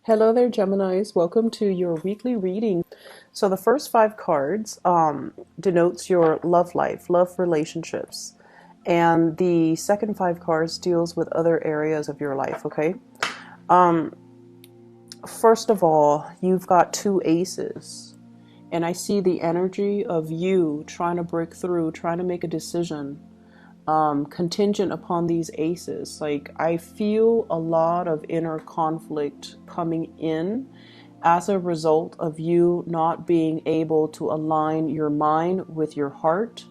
Hello there, Geminis. Welcome to your weekly reading. So the first five cards denotes your love life, love relationships. And the second five cards deals with other areas of your life, okay? First of all, you've got two aces. And I see the energy of you trying to break through, trying to make a decision, contingent upon these aces. Like, I feel a lot of inner conflict coming in as a result of you not being able to align your mind with your heart.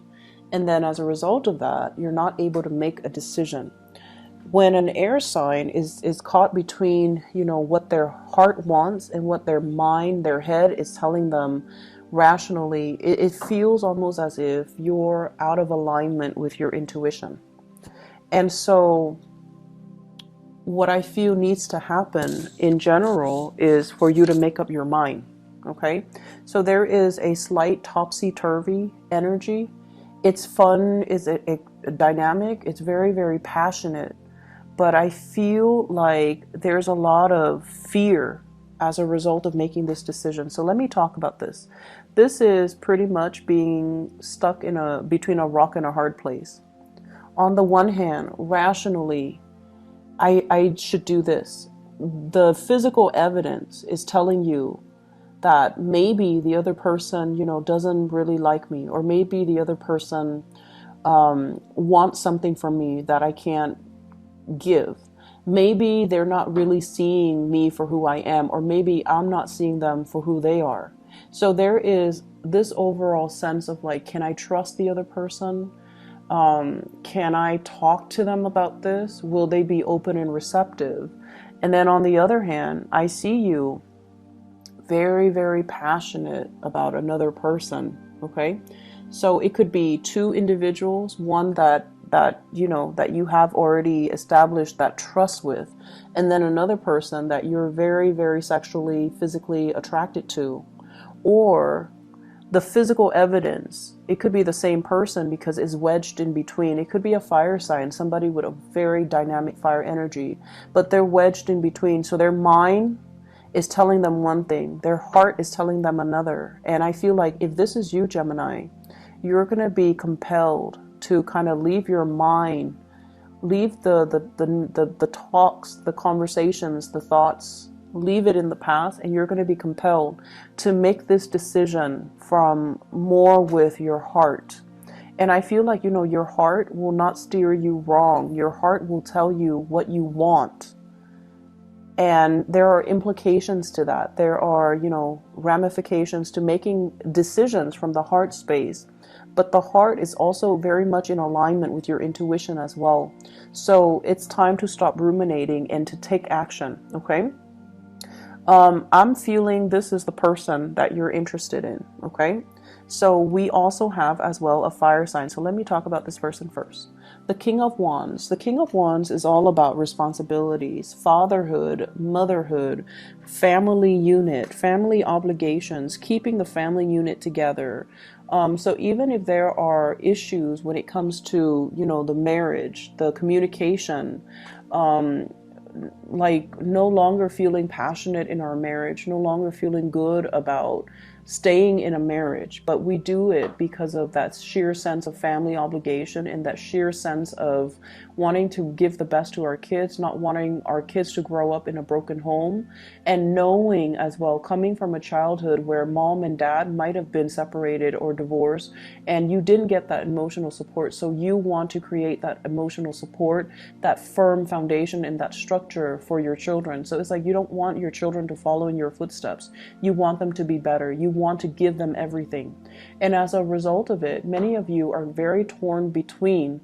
And then as a result of that, you're not able to make a decision. When an air sign is caught between, what their heart wants and what their mind, their head is telling them rationally, it feels almost as if you're out of alignment with your intuition. And so what I feel needs to happen in general is for you to make up your mind. Okay, so there is a slight topsy-turvy energy. It's fun, it's a dynamic, it's very, very passionate, but I feel like there's a lot of fear as a result of making this decision. So let me talk about this. This is pretty much being stuck between a rock and a hard place. On the one hand, rationally, I should do this. The physical evidence is telling you that maybe the other person, doesn't really like me, or maybe the other person wants something from me that I can't give. Maybe they're not really seeing me for who I am, or maybe I'm not seeing them for who they are. So there is this overall sense of like, can I trust the other person? Can I talk to them about this? Will they be open and receptive? And then on the other hand, I see you very, very passionate about another person. Okay. So it could be two individuals, one that you have already established that trust with, and then another person that you're very, very sexually, physically attracted to. Or the physical evidence, it could be the same person because it's wedged in between. It could be a fire sign, somebody with a very dynamic fire energy, but they're wedged in between. So their mind is telling them one thing, their heart is telling them another. And I feel like if this is you, Gemini, you're going to be compelled to kind of leave your mind, leave the talks, the conversations, the thoughts, leave it in the past, and you're going to be compelled to make this decision from more with your heart. And I feel like, your heart will not steer you wrong. Your heart will tell you what you want. And there are implications to that. There are, ramifications to making decisions from the heart space. But the heart is also very much in alignment with your intuition as well. So it's time to stop ruminating and to take action, okay? I'm feeling this is the person that you're interested in, okay? So we also have as well a fire sign. So let me talk about this person first. The King of Wands. The King of Wands is all about responsibilities, fatherhood, motherhood, family unit, family obligations, keeping the family unit together. So even if there are issues when it comes to, the marriage, the communication, like no longer feeling passionate in our marriage, no longer feeling good about staying in a marriage, but we do it because of that sheer sense of family obligation and that sheer sense of wanting to give the best to our kids, not wanting our kids to grow up in a broken home, and knowing as well, coming from a childhood where mom and dad might have been separated or divorced and you didn't get that emotional support. So you want to create that emotional support, that firm foundation and that structure for your children. So it's like you don't want your children to follow in your footsteps. You want them to be better. You want to give them everything. And as a result of it, many of you are very torn between,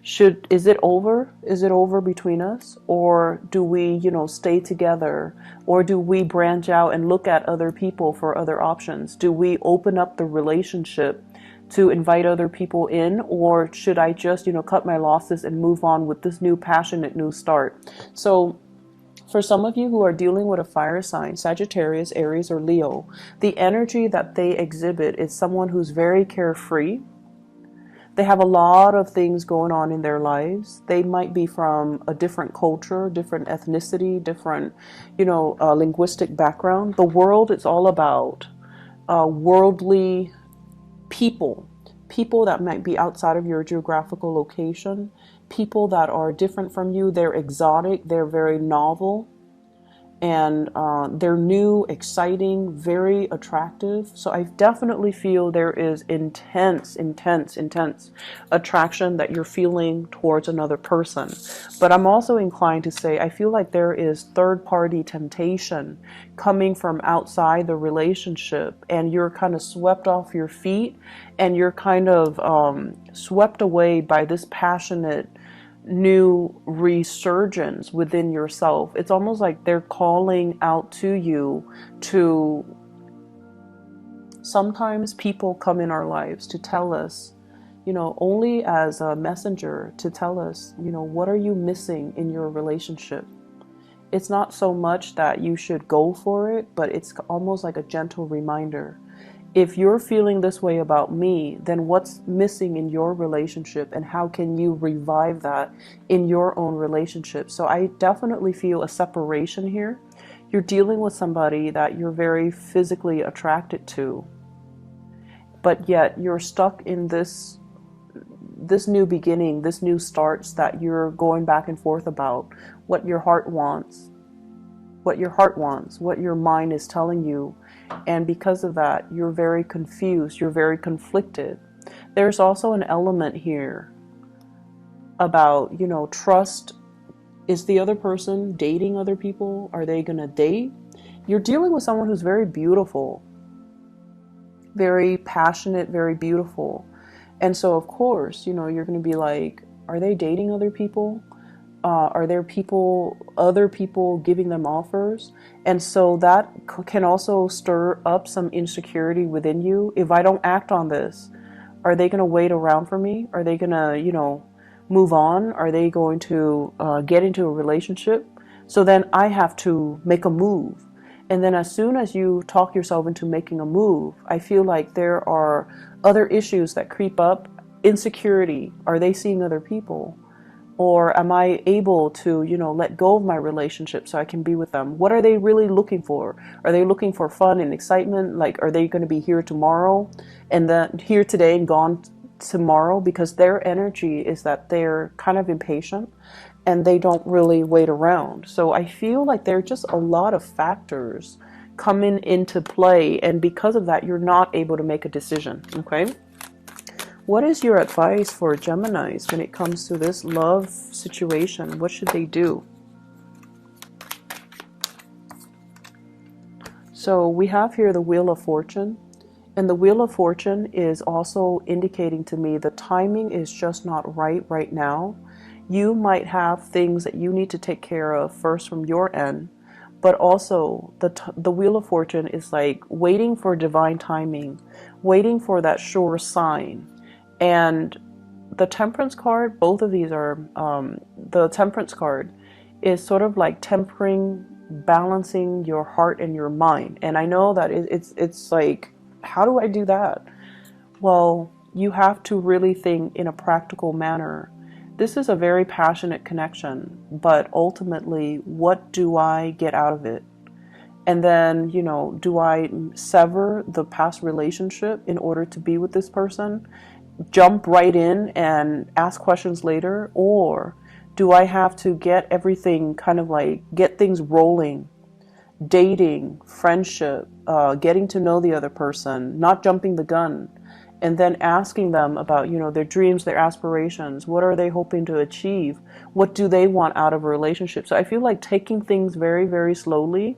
is it over? Is it over between us? Or do we, stay together? Or do we branch out and look at other people for other options? Do we open up the relationship to invite other people in? Or should I just, cut my losses and move on with this new passionate new start? So for some of you who are dealing with a fire sign, Sagittarius, Aries, or Leo, the energy that they exhibit is someone who's very carefree, They have a lot of things going on in their lives. They might be from a different culture, different ethnicity, different, linguistic background. The world is all about worldly people, people that might be outside of your geographical location, people that are different from you. They're exotic, they're very novel, and they're new, exciting, very attractive. So I definitely feel there is intense attraction that you're feeling towards another person. But I'm also inclined to say I feel like there is third-party temptation coming from outside the relationship, and you're kind of swept off your feet, and you're kind of swept away by this passionate new resurgence within yourself. It's almost like they're calling out to you to, sometimes people come in our lives to tell us, only as a messenger, to tell us, what are you missing in your relationship? It's not so much that you should go for it, but it's almost like a gentle reminder. If you're feeling this way about me, then what's missing in your relationship, and how can you revive that in your own relationship? So I definitely feel a separation here. You're dealing with somebody that you're very physically attracted to, but yet you're stuck in this new beginning, this new starts that you're going back and forth about, what your heart wants, what your mind is telling you. And because of that, you're very confused, you're very conflicted. There's also an element here about, trust. Is the other person dating other people? Are they going to date? You're dealing with someone who's very beautiful, very passionate, very beautiful. And so, of course, you're going to be like, are they dating other people? Are there other people giving them offers? And so that can also stir up some insecurity within you. If I don't act on this, are they going to wait around for me? Are they going to, move on? Are they going to get into a relationship? So then I have to make a move. And then as soon as you talk yourself into making a move, I feel like there are other issues that creep up. Insecurity. Are they seeing other people? Or am I able to, let go of my relationship so I can be with them? What are they really looking for? Are they looking for fun and excitement? Like, are they going to be here tomorrow and then here today and gone tomorrow? Because their energy is that they're kind of impatient and they don't really wait around. So I feel like there are just a lot of factors coming into play. And because of that, you're not able to make a decision. Okay. What is your advice for Geminis when it comes to this love situation? What should they do? So we have here the Wheel of Fortune. And the Wheel of Fortune is also indicating to me the timing is just not right now. You might have things that you need to take care of first from your end. But also the Wheel of Fortune is like waiting for divine timing, waiting for that sure sign. And the Temperance card, both of these are, the Temperance card is sort of like tempering, balancing your heart and your mind. And I know that it's like, how do I do that? Well, you have to really think in a practical manner. This is a very passionate connection, but ultimately, what do I get out of it? And then, do I sever the past relationship in order to be with this person? Jump right in and ask questions later? Or do I have to get everything kind of like, get things rolling, dating, friendship, getting to know the other person, not jumping the gun, and then asking them about, their dreams, their aspirations, what are they hoping to achieve? What do they want out of a relationship? So I feel like taking things very, very slowly,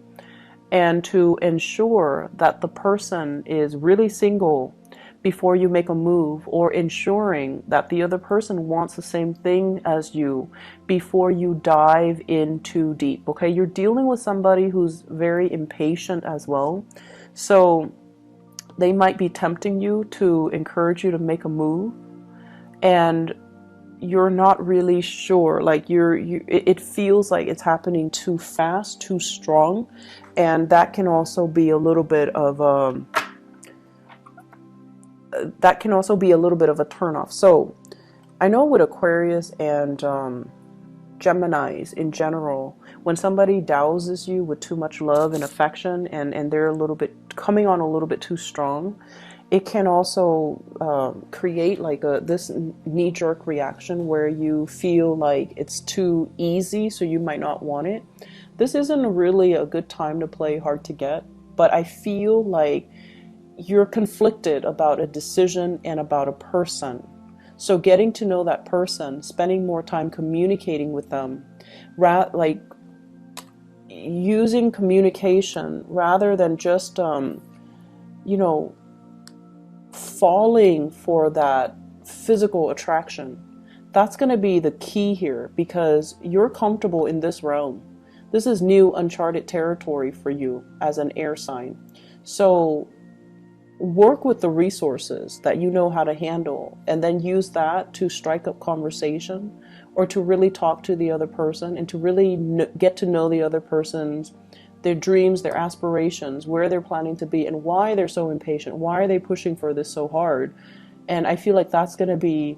and to ensure that the person is really single before you make a move, or ensuring that the other person wants the same thing as you before you dive in too deep. Okay, you're dealing with somebody who's very impatient as well. So they might be tempting you to encourage you to make a move, and you're not really sure. Like it feels like it's happening too fast, too strong, and that can also be a little bit of that can also be a little bit of a turnoff. So I know with Aquarius and Geminis in general, when somebody douses you with too much love and affection, and they're a little bit coming on a little bit too strong, it can also create like this knee-jerk reaction where you feel like it's too easy, so you might not want it. This isn't really a good time to play hard to get, but I feel like you're conflicted about a decision and about a person. So getting to know that person, spending more time communicating with them, like using communication rather than just, you know, falling for that physical attraction. That's going to be the key here, because you're comfortable in this realm. This is new, uncharted territory for you as an air sign. So work with the resources that you know how to handle, and then use that to strike up conversation, or to really talk to the other person, and to really get to know the other person's, their dreams, their aspirations, where they're planning to be, and why they're so impatient. Why are they pushing for this so hard? And I feel like that's going to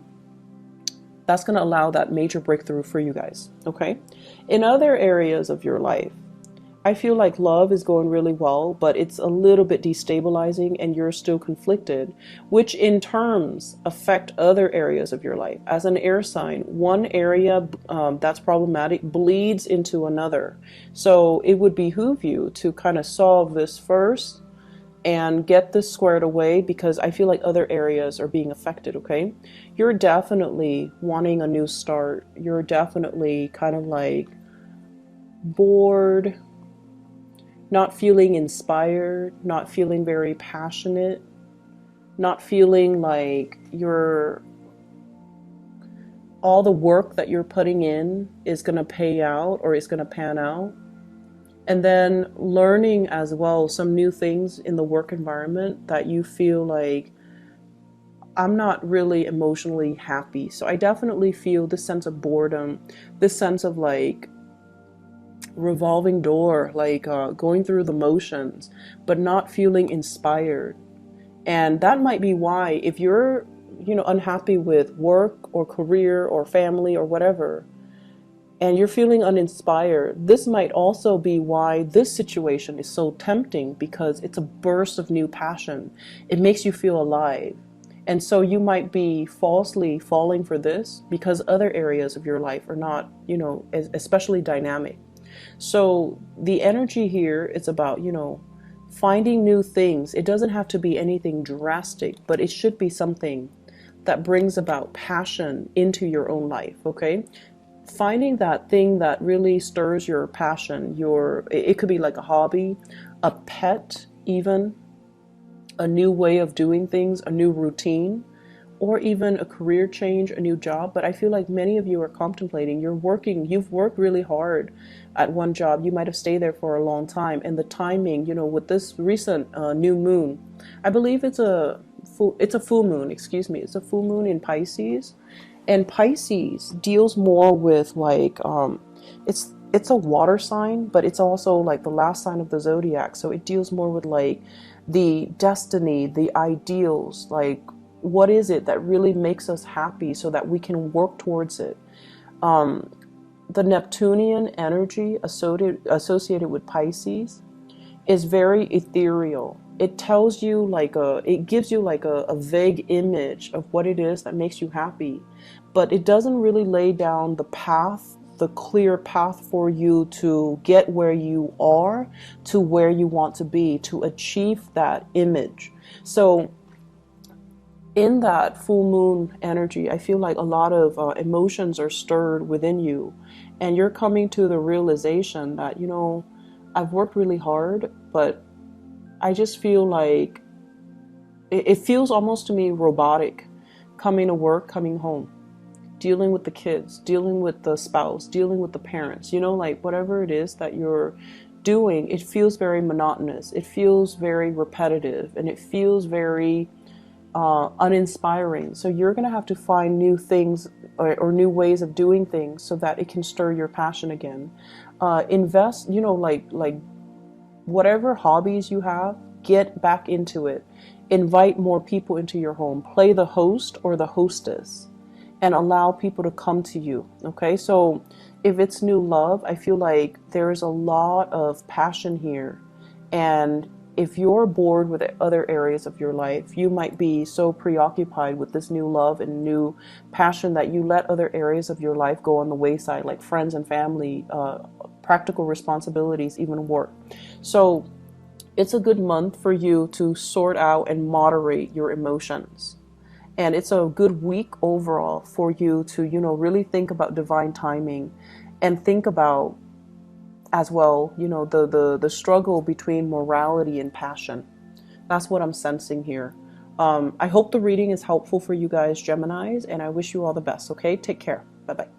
allow that major breakthrough for you guys. Okay. In other areas of your life, I feel like love is going really well, but it's a little bit destabilizing, and you're still conflicted, which in terms affect other areas of your life. As an air sign, one area that's problematic bleeds into another. So it would behoove you to kind of solve this first and get this squared away, because I feel like other areas are being affected. Okay. You're definitely wanting a new start. You're definitely kind of like bored, not feeling inspired, not feeling very passionate, not feeling like all the work that you're putting in is going to pay out, or is going to pan out. And then learning as well some new things in the work environment that you feel like, I'm not really emotionally happy. So I definitely feel this sense of boredom, this sense of like revolving door, like going through the motions, but not feeling inspired. And that might be why, if you're, unhappy with work or career or family or whatever, and you're feeling uninspired, this might also be why this situation is so tempting, because it's a burst of new passion. It makes you feel alive. And so you might be falsely falling for this because other areas of your life are not, especially dynamic. So the energy here is about, finding new things. It doesn't have to be anything drastic, but it should be something that brings about passion into your own life. Okay. Finding that thing that really stirs your passion, it could be like a hobby, a pet, even a new way of doing things, a new routine, or even a career change, a new job. But I feel like many of you are contemplating, you've worked really hard at one job. You might have stayed there for a long time, and the timing, with this recent new moon, I believe it's a full moon, excuse me. It's a full moon in Pisces. And Pisces deals more with like, it's a water sign, but it's also like the last sign of the zodiac. So it deals more with like the destiny, the ideals, like what is it that really makes us happy so that we can work towards it. The Neptunian energy associated with Pisces is very ethereal. It tells you it gives you like a vague image of what it is that makes you happy, but it doesn't really lay down the clear path for you to get where you are to where you want to be, to achieve that image. So in that full moon energy, I feel like a lot of emotions are stirred within you, and you're coming to the realization that, I've worked really hard, but I just feel like it feels almost to me robotic, coming to work, coming home, dealing with the kids, dealing with the spouse, dealing with the parents, like whatever it is that you're doing, it feels very monotonous. It feels very repetitive, and it feels very uninspiring. So you're going to have to find new things or new ways of doing things so that it can stir your passion again. Invest, like whatever hobbies you have, get back into it. invite more people into your home. Play the host or the hostess and allow people to come to you. Okay, so if it's new love, I feel like there's a lot of passion here. And if you're bored with other areas of your life, you might be so preoccupied with this new love and new passion that you let other areas of your life go on the wayside, like friends and family, practical responsibilities, even work. So it's a good month for you to sort out and moderate your emotions. And it's a good week overall for you to, really think about divine timing and think about as well, the struggle between morality and passion. That's what I'm sensing here. I hope the reading is helpful for you guys, Geminis, and I wish you all the best. Okay, take care. Bye bye.